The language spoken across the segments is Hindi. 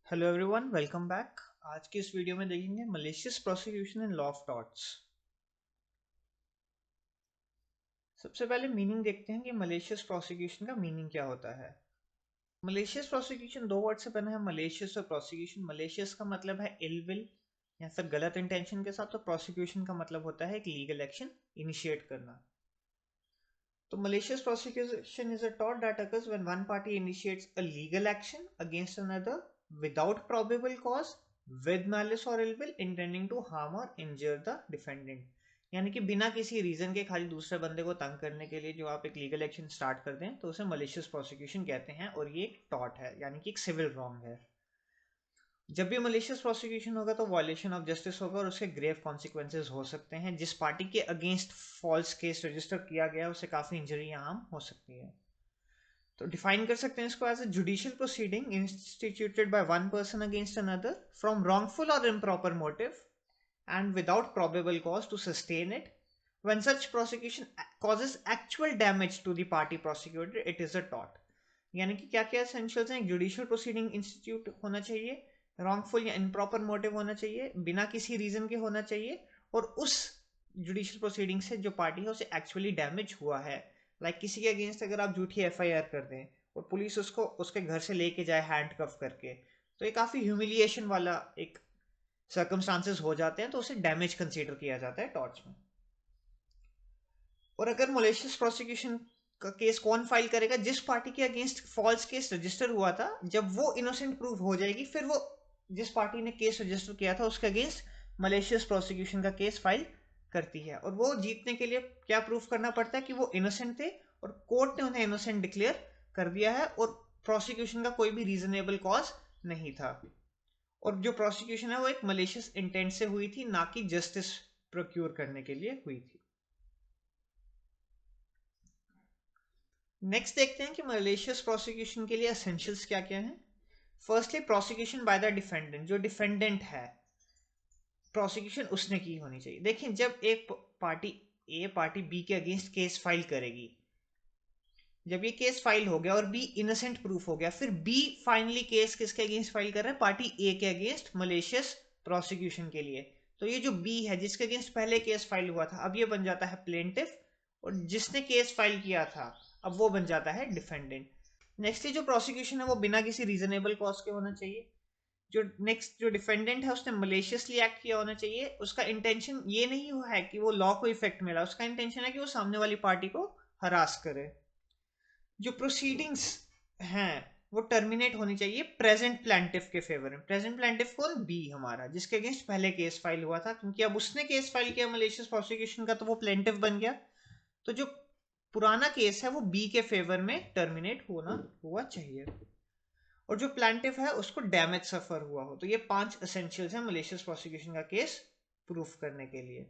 Hello everyone, welcome back. आज की इस वीडियो में देखेंगे malicious prosecution in law of torts. सबसे पहले मीनिंग देखते हैं कि मलेशियस प्रोसिक्यूशन का मीनिंग क्या होता है। मलेशियस प्रोसिक्यूशन दो वर्ड से बना है, मलेशियस और प्रोसिक्यूशन। मलेशियस का मतलब है इल विल या फिर गलत इंटेंशन के साथ, तो प्रोसिक्यूशन का मतलब होता है एक लीगल एक्शन इनिशिएट करना। तो malicious prosecution is a tort that occurs when one party initiates a legal action against another without probable cause, with malice or ill will, intending to harm or injure the defendant। यानी कि बिना किसी रीजन के खाली दूसरे बंदे को तंग करने के लिए जो आप एक लीगल एक्शन स्टार्ट कर दें तो उसे मलिशियस प्रोसिक्यूशन कहते हैं, और ये एक टॉर्ट है यानी कि एक सिविल रॉन्ग है। जब भी मलिशियस प्रोसिक्यूशन होगा तो वायलेशन ऑफ जस्टिस होगा और उसके ग्रेव कॉन्सिक्वेंसेज हो सकते हैं। जिस पार्टी के अगेंस्ट फॉल्स केस रजिस्टर किया गया है उसे काफी इंजरी या हार्म हो सकती है। तो डिफाइन कर सकते हैं इसको as a judicial proceeding instituted by one person against another from wrongful और improper motive and without probable cause to sustain it. When such prosecution causes actual damage to the party prosecuted, it is a tort। यानी कि क्या क्या एसेंशियल्स हैं? जुडिशियल प्रोसीडिंग इंस्टीट्यूट होना चाहिए, रॉन्गफुल या इम्प्रॉपर मोटिव होना चाहिए, बिना किसी रीजन के होना चाहिए, और उस जुडिशियल प्रोसीडिंग से जो पार्टी है उसे एक्चुअली डैमेज हुआ है। लाइक किसी के अगेंस्ट अगर आप झूठी एफआईआर कर दें और पुलिस उसको उसके घर से लेके जाए हैंडकफ करके, तो ये काफी ह्यूमिलिएशन वाला एक सर्कमस्टांसेस हो जाते हैं, तो उसे डैमेज कंसीडर किया जाता है टॉर्च में। और अगर मलेशियस प्रोसिक्यूशन का केस कौन फाइल करेगा? जिस पार्टी के अगेंस्ट फॉल्स केस रजिस्टर हुआ था, जब वो इनोसेंट प्रूव हो जाएगी फिर वो जिस पार्टी ने केस रजिस्टर किया था उसके अगेंस्ट मलेशियस प्रोसिक्यूशन का केस फाइल करती है। और वो जीतने के लिए क्या प्रूफ करना पड़ता है कि वो इनोसेंट थे और कोर्ट ने उन्हें इनोसेंट डिक्लेयर कर दिया है और प्रोसिक्यूशन का कोई भी रीजनेबल कॉज नहीं था। और जो प्रोसिक्यूशन है वो एक मलेशियस इंटेंट से हुई थी, ना कि जस्टिस प्रोक्योर करने के लिए हुई थी। नेक्स्ट देखते हैं कि मलेशियस प्रोसिक्यूशन के लिए एसेंशियल्स क्या क्या हैं। Firstly, prosecution by the defendant. जो डिफेंडेंट है, प्रोसिक्यूशन उसने की होनी चाहिए। देखिए, जब एक पार्टी ए पार्टी बी के अगेंस्ट केस फाइल करेगी, जब ये केस फाइल हो गया और बी इनोसेंट प्रूफ हो गया, फिर बी फाइनली केस किसके अगेंस्ट फाइल कर रहा है? पार्टी ए के अगेंस्ट मलेशियस प्रोसिक्यूशन के लिए। तो ये जो बी है जिसके अगेंस्ट पहले केस फाइल हुआ था, अब ये बन जाता है प्लेंटिफ, और जिसने केस फाइल किया था अब वो बन जाता है डिफेंडेंट। नेक्स्ट, जो प्रोसिक्यूशन है वो बिना किसी रीजनेबल कॉज के होना चाहिए। जो नेक्स्ट जो डिफेंडेंट है उसने मलेशियसली एक्ट किया होना चाहिए। उसका इंटेंशन ये नहीं हुआ है कि वो लॉ को इफेक्ट मिला, उसका इंटेंशन है कि वो सामने वाली पार्टी को हरास करे। जो प्रोसीडिंग्स हैं वो टर्मिनेट होनी चाहिए प्रेजेंट प्लेंटिफ के फेवर में। प्रेजेंट प्लेंटिफ कौन? बी हमारा, जिसके अगेंस्ट पहले केस फाइल हुआ था, क्योंकि अब उसने केस फाइल किया मलेशियस प्रोसिक्यूशन का तो वो प्लेंटिफ बन गया। तो जो पुराना केस है वो बी के फेवर में टर्मिनेट होना हुआ चाहिए, और जो प्लेंटिफ है उसको डैमेज सफर हुआ हो। तो ये 5 एसेंशियल्स हैं मलेशियस प्रोसिक्यूशन का केस प्रूफ करने के लिए।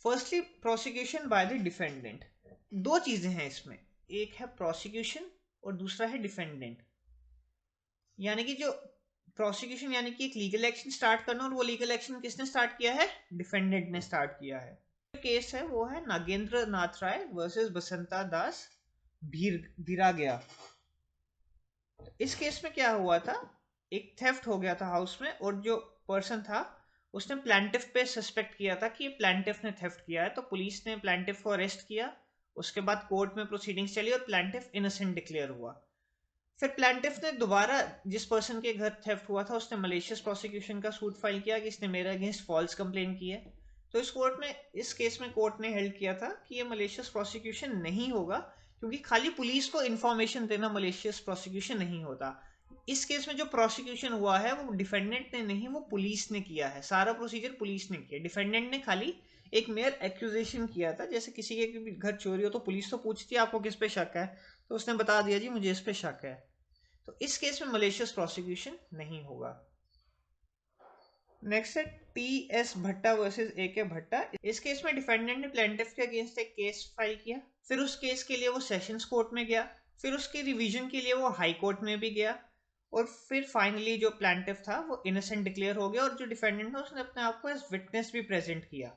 Firstly, prosecution by the defendant. दो चीजें हैं इसमें, एक है प्रोसिक्यूशन और दूसरा है डिफेंडेंट। यानी कि जो प्रोसिक्यूशन यानी कि एक लीगल एक्शन स्टार्ट करना, और वो लीगल एक्शन किसने स्टार्ट किया है? डिफेंडेंट ने स्टार्ट किया है। जो केस है वो है नागेंद्र नाथ राय वर्सेस बसंता दास भीरागया। इस केस में क्या हुआ था? एक थेफ्ट हो गया था हाउस में, और जो पर्सन था उसने प्लेंटिफ पे सस्पेक्ट किया था कि प्लेंटिफ ने थेफ्ट किया है, तो पुलिस ने प्लेंटिफ को अरेस्ट किया। उसके बाद कोर्ट में प्रोसीडिंग्स चली और प्लेंटिफ इनोसेंट डिक्लेयर हुआ। फिर प्लेंटिफ ने दोबारा जिस पर्सन के घर थेफ्ट हुआ था उसने मलेशियस प्रोसिक्यूशन का सूट फाइल किया कि इसने मेरे अगेंस्ट फॉल्स कंप्लेन की है। तो इस केस में कोर्ट ने हेल्ड किया था कि ये मलेशियस प्रोसिक्यूशन नहीं होगा, क्योंकि खाली पुलिस को इन्फॉर्मेशन देना मलेशियस प्रोसिक्यूशन नहीं होता। इस केस में जो प्रोसिक्यूशन हुआ है वो डिफेंडेंट ने नहीं, वो पुलिस ने किया है। सारा प्रोसीजर पुलिस ने किया, डिफेंडेंट ने खाली एक मेयर एक्यूजेशन किया था। जैसे किसी के घर चोरी हो तो पुलिस तो पूछती है आपको किस पे शक है, तो उसने बता दिया जी मुझे इस पे शक है। तो इस केस में मलेशियस प्रोसिक्यूशन नहीं होगा। नेक्स्ट है टी एस भट्टा वर्सेस ए के भट्टा। इस केस में डिफेंडेंट ने प्लेंटिफ के अगेंस्ट एक केस फाइल किया, फिर उस केस के लिए वो सेशंस कोर्ट में गया, फिर उसकी रिवीजन के लिए वो हाई कोर्ट में भी गया, और फिर फाइनली जो प्लेंटिफ था वो इनोसेंट डिक्लेयर हो गया, और जो डिफेंडेंट था उसने अपने आप को एज विटनेस भी प्रेजेंट किया।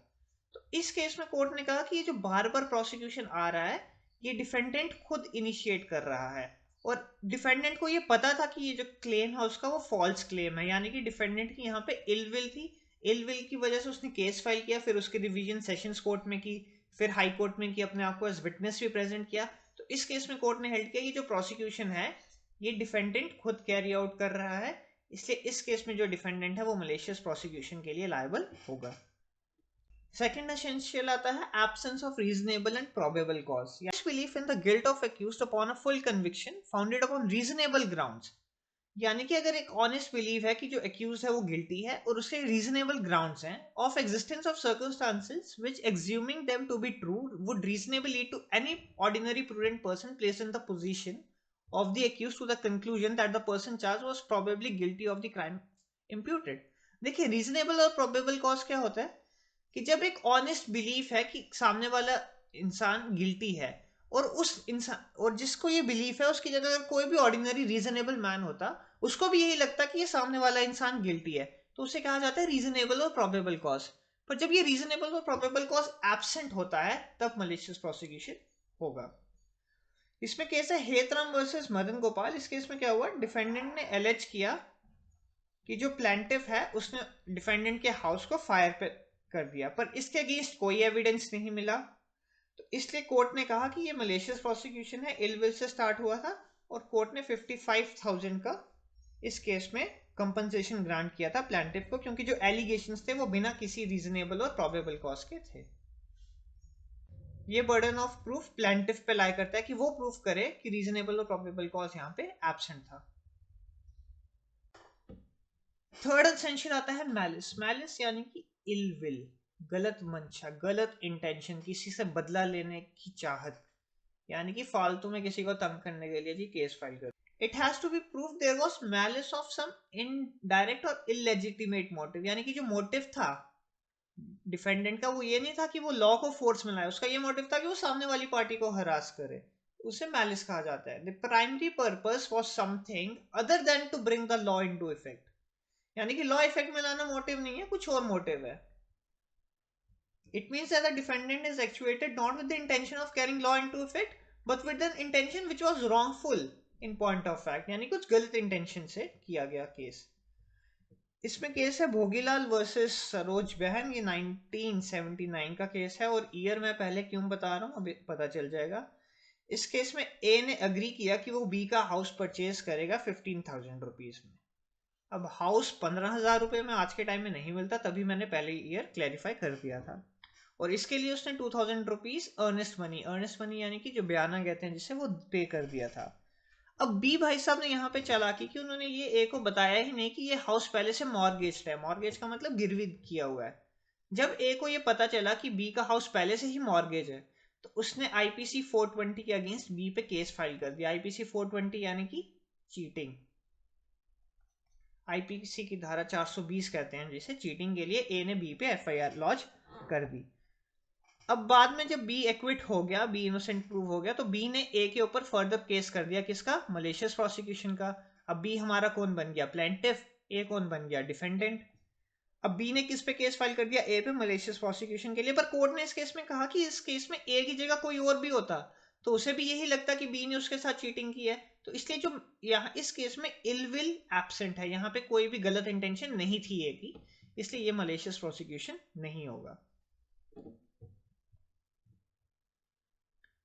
तो इस केस में कोर्ट ने कहा कि ये जो बार बार प्रोसिक्यूशन आ रहा है ये डिफेंडेंट खुद इनिशिएट कर रहा है, और डिफेंडेंट को ये पता था कि ये जो क्लेम है उसका वो फॉल्स क्लेम है, यानी कि डिफेंडेंट की यहाँ पे इल विल थी। इल विल की वजह से उसने केस फाइल किया, फिर उसकी रिवीजन सेशंस कोर्ट में की, फिर हाई कोर्ट में की, अपने आप को एज विटनेस भी प्रेजेंट किया। तो इस केस में कोर्ट ने हेल्ड किया कि जो प्रोसिक्यूशन है ये डिफेंडेंट खुद कैरी आउट कर रहा है, इसलिए इस केस में जो डिफेंडेंट है वो मलेशियस प्रोसिक्यूशन के लिए लायबल होगा। सेकंड एसेंशियल आता है absence of reasonable and probable cause, belief in the guilt of accused upon a full conviction founded upon reasonable grounds. यानी कि अगर एक ऑनेस्ट बिलीव है कि जो अक्यूज है वो गिल्टी है और उसके रीजनेबल ग्राउंड्स हैं of existence of circumstances which assuming them to be true would reasonably lead to any ordinary prudent person placed in the position of the accused to the conclusion that the person charged was probably guilty of the crime imputed। देखिए रीजनेबल और प्रोबेबल कॉज क्या होता है कि जब एक ऑनेस्ट बिलीफ है कि सामने वाला इंसान गिल्टी है और उस इंसान और जिसको ये बिलीफ है उसकी जगह अगर कोई भी ऑर्डिनरी रीजनेबल मैन होता उसको भी यही लगता कि ये सामने वाला इंसान गिल्टी है, तो उसे कहा जाता है रीजनेबल और प्रोबेबल कॉज। पर जब ये रीजनेबल और प्रोबेबल कॉज एब्सेंट होता है तब मलिशियस प्रोसिक्यूशन होगा। इसमें केस है हेतराम वर्सेस मदन गोपाल। इस केस में क्या हुआ, डिफेंडेंट ने एलेज किया कि जो प्लेंटिफ है उसने डिफेंडेंट के हाउस को फायर पे कर दिया, पर इसके अगेंस्ट कोई एविडेंस नहीं मिला, तो इसलिए कोर्ट ने कहा कि ये मलेशियस प्रोसिक्यूशन है, इलविल से स्टार्ट हुआ था, और कोर्ट ने 55,000 का इस केस में कंपनसेशन ग्रांट किया था प्लेंटिफ को, क्योंकि जो एलिगेशंस थे वो बिना किसी रीजनेबल और प्रोबेबल कॉज के थे। ये बर्डन ऑफ प्रूफ प्लेंटिफ पे लाई करता है कि वो प्रूफ करे कि रीजनेबल और प्रोबेबल कॉज यहाँ पे एब्सेंट था। थर्ड एसेंशियल आता है मैलिस। मैलिस यानी कि इल विल, गलत मंशा, गलत इंटेंशन, किसी से बदला लेने की चाहत, यानी कि फालतू में किसी को तंग करने के लिए जी केस फाइल कर। It has to be prove there was malice of some indirect और इलेजिटिमेट मोटिव, यानी कि जो मोटिव था डिफेंडेंट का वो ये नहीं था कि वो लॉ को फोर्स में लाए, उसका ये मोटिव था कि वो सामने वाली पार्टी को हरास करे, उसे मैलिस कहा जाता है। The primary purpose was something other than to bring the law into effect, यानी कि लॉ इफेक्ट में लाना मोटिव नहीं है, कुछ और मोटिव है। It means that the defendant is actuated not with the intention of carrying law into effect but with an intention which was wrongful in point of fact, यानी कुछ गलत इंटेंशन से किया गया केस। इसमें केस है भोगीलाल वर्सेस सरोज बहन, ये 1979 का केस है, और ईयर मैं पहले क्यों बता रहा हूँ अभी पता चल जाएगा। इस केस में ए ने अग्री किया कि वो बी का हाउस परचेज करेगा 15,000 रुपीज में। अब हाउस 15,000 रुपये में आज के टाइम में नहीं मिलता, तभी मैंने पहले ईयर क्लैरिफाई कर दिया था। और इसके लिए उसने 2,000 रुपीज अर्नेस्ट मनी यानी कि जो बयाना कहते हैं जिसे, वो पे कर दिया था। अब बी भाई साहब ने यहाँ पे चालाकी की, उन्होंने ये ए को बताया ही नहीं कि ये हाउस पहले से मॉर्गेज है। मॉर्गेज का मतलब गिरवी किया हुआ है। जब ए को ये पता चला कि बी का हाउस पहले से ही मॉर्गेज है, तो उसने आईपीसी 420 के अगेंस्ट बी पे केस फाइल कर दिया। आईपीसी 420 यानी कि चीटिंग, आईपीसी की धारा 420 कहते हैं जिसे, चीटिंग के लिए ए ने बी पे एफआईआर लॉन्च कर दी। अब बाद में जब बी एक्विट हो गया, बी इनोसेंट प्रूव हो गया, तो बी ने ए के ऊपर फर्दर केस कर दिया, किसका, मलेशियस प्रोसिक्यूशन का। अब बी हमारा कौन बन गया, प्लेंटिफ, ए कौन बन गया, डिफेंडेंट। अब बी ने किस पे केस फाइल कर दिया, ए पे, मलेशियस प्रोसिक्यूशन के लिए। पर कोर्ट ने इस केस में कहा कि इस केस में ए की जगह कोई और भी होता तो उसे भी यही लगता कि बी ने उसके साथ चीटिंग की है, तो इसलिए जो यहाँ इस केस में इल विल एब्सेंट है, यहाँ पे कोई भी गलत इंटेंशन नहीं थी ए की, इसलिए ये मलेशियस प्रोसिक्यूशन नहीं होगा।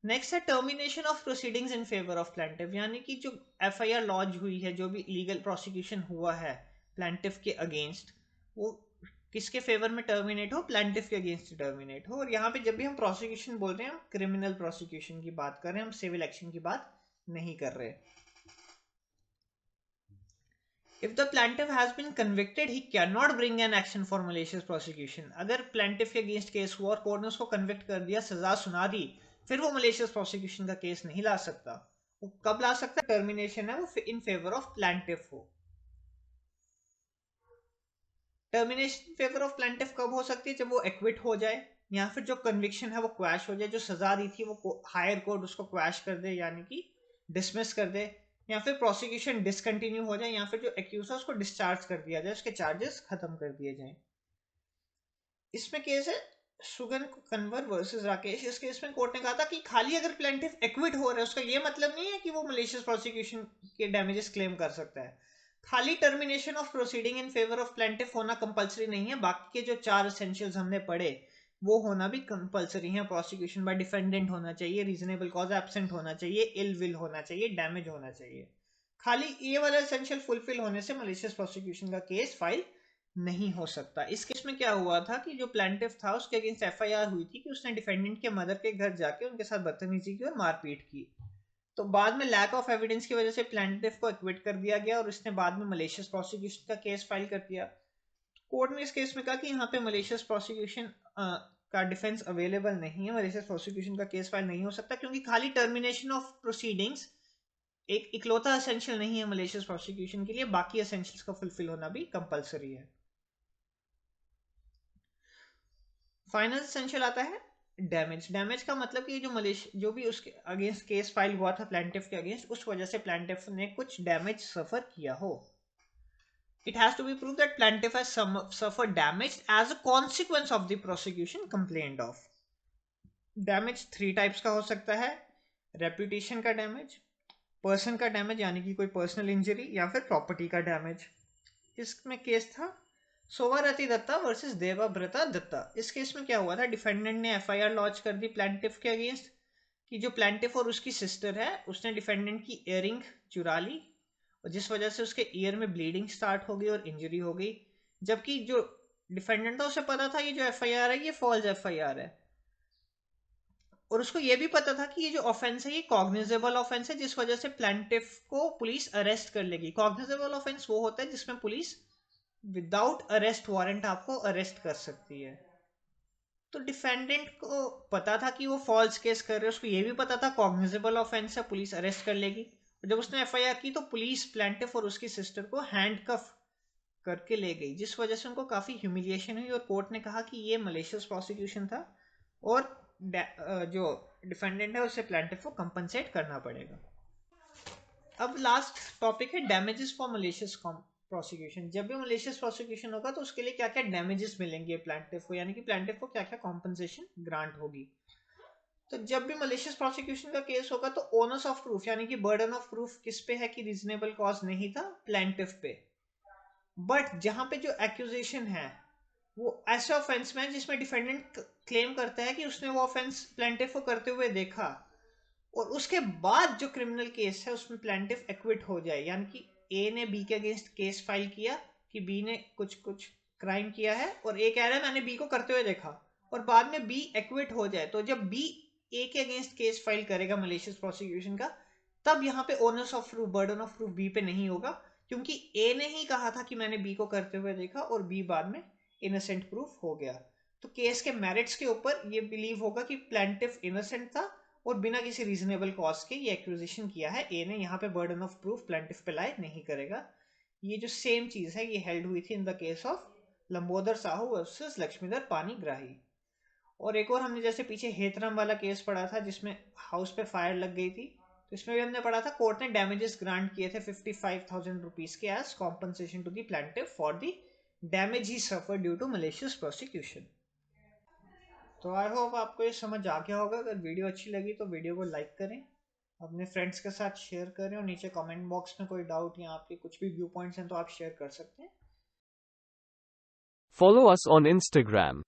नेक्स्ट है termination of proceedings in favour of plaintiff, यानी कि जो एफआईआर लॉन्च हुई है, जो भी लीगल प्रोसिक्यूशन हुआ है प्लेंटिफ के अगेंस्ट, वो किसके फेवर में टर्मिनेट हो, प्लेंटिफ के अगेंस्ट टर्मिनेट हो। और यहाँ पे जब भी हम प्रोसिक्यूशन बोल रहे हैं, हम क्रिमिनल प्रोसिक्यूशन की बात कर रहे हैं, हम सिविल एक्शन की बात नहीं कर रहे। If the plaintiff has been convicted, he cannot bring an action for malicious prosecution। अगर प्लेंटिफ के अगेंस्ट केस हुआ और कोर्ट ने उसको कन्विक्ट कर दिया, सजा सुना दी, फिर वो मलेशियस प्रोसिक्यूशन का केस नहीं ला सकता। वो कब ला सकता है, टर्मिनेशन है वो इन फेवर ऑफ प्लेंटिफ हो। Termination in favour of plaintiff कब हो सकती है, जब वो एक्विट हो जाए, या फिर जो कन्विक्शन है वो क्वैश हो जाए, जो सजा दी थी वो हायर कोर्ट उसको क्वैश कर दे, यानी कि डिसमिस कर दे, या फिर प्रोसिक्यूशन डिसकंटिन्यू हो जाए, या फिर जो एक्यूज है उसको डिस्चार्ज कर दिया जाए, उसके चार्जेस खत्म कर दिए जाएं। इसमें केस है सुगन कन्वर वर्सेस राकेश, इस केस में कोर्ट ने कहा था कि खाली अगर प्लेंटिफ एक्विट हो रहा है उसका ये मतलब नहीं है कि वो मलेशियस प्रोसिक्यूशन के डैमेजेस क्लेम कर सकता है। खाली termination of proceeding in favour of plaintiff होना कंपलसरी नहीं है, बाकी के जो 4 एसेंशियल्स हमने पढ़े वो होना भी कंपलसरी है। प्रोसिक्यूशन बाय डिफेंडेंट होना चाहिए, रीजनेबल कॉज एब्सेंट होना चाहिए, इल विल होना चाहिए, डैमेज होना चाहिए। खाली ये वाला एसेंशियल फुलफिल होने से मलेशियस प्रोसिक्यूशन का केस फाइल नहीं हो सकता। इस केस में क्या हुआ था कि जो प्लेंटिफ था उसके अगेंस्ट एफआईआर हुई थी कि उसने डिफेंडेंट के मदर के घर जाके उनके साथ बदतमीजी की और मारपीट की। तो बाद में लैक ऑफ एविडेंस की वजह से प्लेंटिफ को एक्विट कर दिया गया और उसने बाद में मलेशियस प्रोसिक्यूशन का केस फाइल कर दिया। कोर्ट ने इस केस में कहा कि यहाँ पे मलेशियस प्रोसिक्यूशन का डिफेंस अवेलेबल नहीं है, मलेशियस प्रोसिक्यूशन का केस फाइल नहीं हो सकता क्योंकि खाली टर्मिनेशन ऑफ प्रोसीडिंग्स एक इकलौता एसेंशियल नहीं है मलेशियस प्रोसिक्यूशन के लिए, बाकी एसेंशियल्स का फुलफिल होना भी कंपलसरी है। फाइनल एसेंशियल आता है डैमेज। डैमेज का मतलब कि जो भी उसके अगेंस्ट केस फाइल हुआ था प्लेंटिफ के अगेंस्ट, उस वजह से प्लेंटिफ ने कुछ डैमेज सफर किया हो। It has to be proved that plaintiff has suffered damage as a consequence of the prosecution complained of. Damage 3 types का हो सकता है, रेपुटेशन का डैमेज, पर्सन का डैमेज यानी कि कोई पर्सनल इंजरी, या फिर प्रॉपर्टी का डैमेज। इसमें केस था सोवारती दत्ता वर्सेस देवाब्रता दत्ता। इस केस में क्या हुआ था, डिफेंडेंट ने एफआईआर लॉन्च कर दी प्लेंटिफ के अगेंस्ट कि जो प्लेंटिफ और उसकी सिस्टर है उसने डिफेंडेंट की इयरिंग चुरा ली और जिस वजह से उसके ईयर में ब्लीडिंग स्टार्ट हो गई और इंजरी हो गई। जबकि जो डिफेंडेंट था उसे पता था ये जो एफआईआर है ये फॉल्स एफआईआर है और उसको ये भी पता था कि ये जो ऑफेंस है ये कॉग्निजेबल ऑफेंस है, जिस वजह से प्लेंटिफ को पुलिस अरेस्ट कर लेगी। कॉग्निजेबल ऑफेंस वो होता है जिसमें पुलिस विदाउट अरेस्ट वारंट आपको अरेस्ट कर सकती है। तो डिफेंडेंट को पता था कि वो फॉल्स केस कर रहे हैं, उसको ये भी पता था कॉग्निजेबल ऑफेंस है, पुलिस अरेस्ट कर लेगी। और जब उसने एफआईआर की तो पुलिस प्लेंटिफ और उसकी सिस्टर को हैंडकफ करके ले गई, जिस वजह से उनको काफ़ी ह्यूमिलिएशन हुई और कोर्ट ने कहा कि ये मलेशियस प्रोसिक्यूशन था और जो डिफेंडेंट है उसे प्लेंटिफ को कंपनसेट करना पड़ेगा। अब लास्ट टॉपिक है डैमेजेस फॉर मलेशियस प्रोसिक्यूशन। जब भी मलेशियस प्रोसिक्यूशन होगा तो उसके लिए क्या क्या डैमेजेस मिलेंगे प्लेंटिफ को, यानी कि प्लेंटिफ को क्या क्या कॉम्पनसेशन ग्रांट होगी। तो जब भी मलेशियस प्रोसिक्यूशन का केस होगा तो ओनस ऑफ प्रूफ यानी कि बर्डन ऑफ प्रूफ किस पे है कि रीजनेबल कॉज नहीं था, प्लेंटिफ पे। बट जहां पे जो एक्यूजेशन है वो ऐसे ऑफेंस में है जिसमें डिफेंडेंट क्लेम करता है कि उसने वो ऑफेंस प्लेंटिफ को करते हुए देखा और उसके बाद जो क्रिमिनल केस है उसमें प्लेंटिफ एक्विट हो जाए, यानी कि ए ने बी के अगेंस्ट केस फाइल किया कि बी ने कुछ कुछ क्राइम किया है और ए कह रहा है मैंने बी को करते हुए देखा, और बाद में बी एक्विट हो जाए। तो जब बी ए के अगेंस्ट केस फाइल करेगा मलेशियस प्रोसिक्यूशन का, तब यहाँ पे onus of proof burden of proof B पे नहीं होगा, क्योंकि ए ने ही कहा था कि मैंने बी को करते हुए देखा और बी बाद में इनोसेंट प्रूफ हो गया। तो केस के मेरिट्स के ऊपर ये बिलीव होगा कि प्लेंटिफ इनोसेंट था और बिना किसी रीजनेबल कॉज के ये एक्विजिशन किया है ए ने, यहाँ पे बर्डन ऑफ प्रूफ प्लेंटिफ पे लाए नहीं करेगा। ये जो सेम चीज है ये हेल्ड हुई थी in the case of Lambodar Sahu versus Laxmidhar Panigrahi. और एक और हमने जैसे पीछे हेतरम वाला केस पढ़ा था जिसमें हाउस पे फायर लग गई थी, तो इसमें भी हमने पढ़ा था कोर्ट ने डैमेजेस ग्रांट किए थे 55,000 रुपीज के as compensation to the plaintiff for the damage he suffer due to malicious prosecution. तो आई होप आपको ये समझ आ गया होगा। अगर वीडियो अच्छी लगी तो वीडियो को लाइक करें, अपने फ्रेंड्स के साथ शेयर करें और नीचे कमेंट बॉक्स में कोई डाउट या आपके कुछ भी व्यू पॉइंट्स हैं तो आप शेयर कर सकते हैं। Follow us on Instagram.